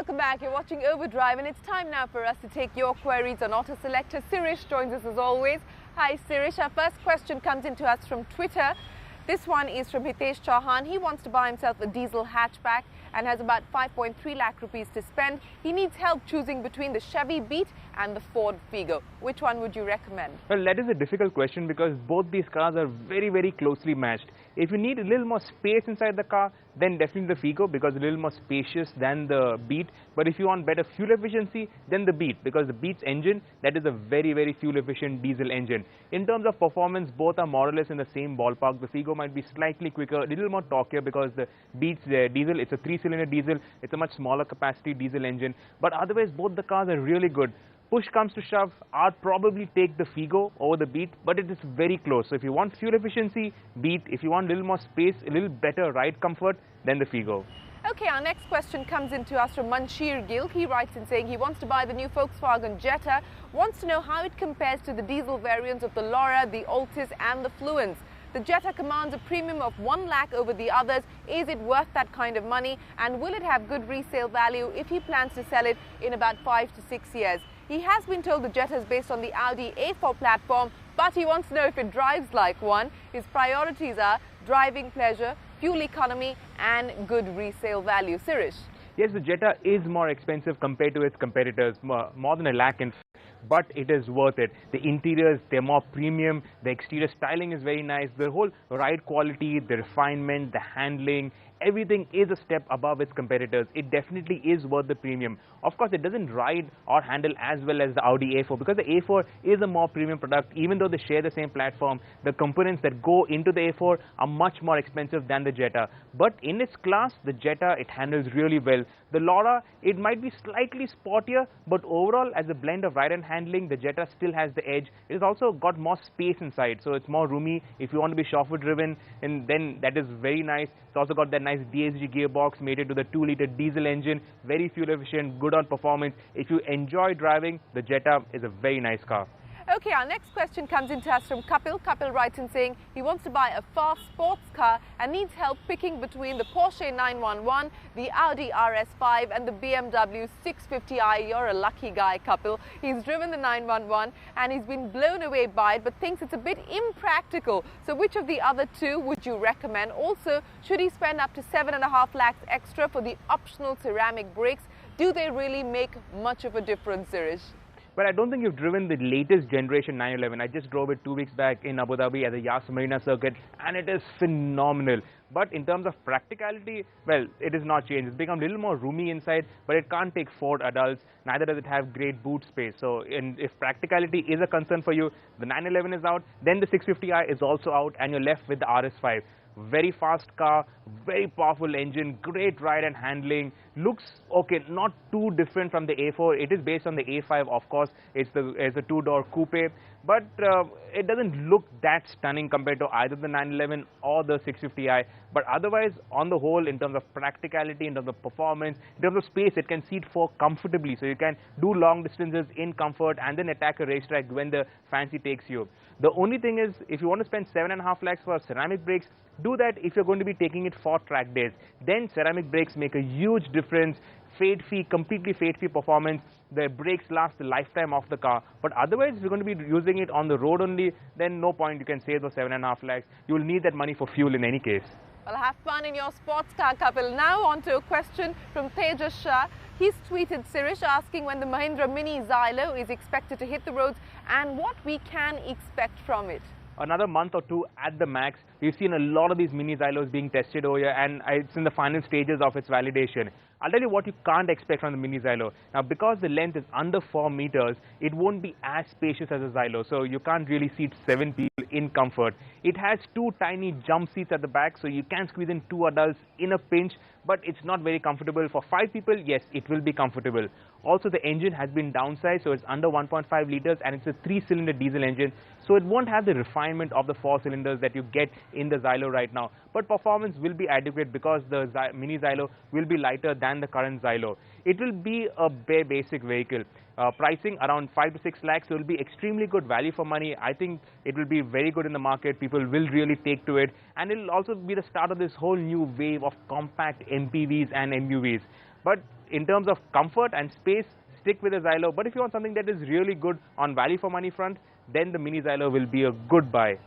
welcome back. You're watching Overdrive and it's time now for us to take your queries on Autoselector. Sirish joins us as always. Hi Sirish, our first question comes in to us from Twitter. This one is from Hitesh Chauhan. He wants to buy himself a diesel hatchback and has about 5.3 lakh rupees to spend. He needs help choosing between the Chevy Beat and the Ford Figo. Which one would you recommend? Well, that is a difficult question because both these cars are very closely matched. If you need a little more space inside the car, then definitely the Figo because it's a little more spacious than the Beat. But if you want better fuel efficiency, then the Beat because the Beat's engine, that is a very fuel efficient diesel engine. In terms of performance, both are more or less in the same ballpark. The Figo might be slightly quicker, a little more torquier because the Beat's diesel, it's a 3-cylinder diesel, it's a much smaller capacity diesel engine. But otherwise, both the cars are really good. Push comes to shove, I'd probably take the Figo over the Beat, but it is very close. So if you want fuel efficiency, Beat. If you want a little more space, a little better ride comfort, then the Figo. Okay, our next question comes in to us from Manshir Gil. He writes in saying he wants to buy the new Volkswagen Jetta, wants to know how it compares to the diesel variants of the Laura, the Altis and the Fluence. The Jetta commands a premium of 1 lakh over the others. Is it worth that kind of money? And will it have good resale value if he plans to sell it in about 5 to 6 years? He has been told the Jetta is based on the Audi A4 platform, but he wants to know if it drives like one. His priorities are driving pleasure, fuel economy and good resale value. Sirish? Yes, the Jetta is more expensive compared to its competitors, more than 1 lakh in fact. But it is worth it. The interiors, they're more premium, the exterior styling is very nice, the whole ride quality, the refinement, the handling, everything is a step above its competitors. It definitely is worth the premium. Of course, it doesn't ride or handle as well as the Audi A4 because the A4 is a more premium product. Even though they share the same platform, the components that go into the A4 are much more expensive than the Jetta. But in its class, the Jetta, it handles really well. The Laura, it might be slightly sportier, but overall, as a blend of ride and handling, the Jetta still has the edge. It has also got more space inside, so it's more roomy. If you want to be chauffeur driven, and then that is very nice. It's also got that nice DSG gearbox made into the 2-liter diesel engine, very fuel efficient, good on performance. If you enjoy driving, the Jetta is a very nice car. Okay, our next question comes in to us from Kapil. Kapil writes in saying he wants to buy a fast sports car and needs help picking between the Porsche 911, the Audi RS5 and the BMW 650i. You're a lucky guy, Kapil. He's driven the 911 and he's been blown away by it but thinks it's a bit impractical. So which of the other two would you recommend? Also, should he spend up to 7.5 lakhs extra for the optional ceramic brakes? Do they really make much of a difference, Sirish? But I don't think you've driven the latest generation 911. I just drove it 2 weeks back in Abu Dhabi at the Yas Marina circuit and it is phenomenal. But in terms of practicality, well, it is not changed. It's become a little more roomy inside, but it can't take 4 adults. Neither does it have great boot space. So if practicality is a concern for you, the 911 is out, then the 650i is also out and you're left with the RS5. Very fast car, very powerful engine, great ride and handling. Looks okay, not too different from the A4. It is based on the A5, of course. It's a 2-door coupe, but it doesn't look that stunning compared to either the 911 or the 650i. But otherwise, on the whole, in terms of practicality, in terms of performance, in terms of space, it can seat 4 comfortably. So you can do long distances in comfort and then attack a racetrack when the fancy takes you. The only thing is, if you want to spend 7.5 lakhs for ceramic brakes, do that if you're going to be taking it for track days. Then ceramic brakes make a huge difference. Fade-free, completely fade-free performance. The brakes last the lifetime of the car. But otherwise, if you're going to be using it on the road only, then no point. You can save those 7.5 lakhs. You will need that money for fuel in any case. Well, have fun in your sports car, Kapil. Now on to a question from Tejas Shah. He's tweeted Sirish asking when the Mahindra Mini Xylo is expected to hit the roads and what we can expect from it. Another month or 2 at the max. We've seen a lot of these mini Xylos being tested over here and it's in the final stages of its validation. I'll tell you what you can't expect from the mini Xylo. Now, because the length is under 4 meters, it won't be as spacious as a Xylo, so you can't really seat 7 people in comfort. It has 2 tiny jump seats at the back, so you can squeeze in 2 adults in a pinch, but it's not very comfortable. For 5 people, yes, it will be comfortable. Also, the engine has been downsized, so it's under 1.5 liters and it's a 3-cylinder diesel engine, so it won't have the refinement of the 4 cylinders that you get in the Xylo right now. But performance will be adequate because the mini Xylo will be lighter than the current Xylo. It will be a bare basic vehicle. Pricing around 5 to 6 lakhs, so it will be extremely good value for money. I think it will be very good in the market. People will really take to it, and it will also be the start of this whole new wave of compact MPVs and MUVs. But in terms of comfort and space, stick with the Xylo. But if you want something that is really good on value for money front, then the Mini Xylo will be a good buy.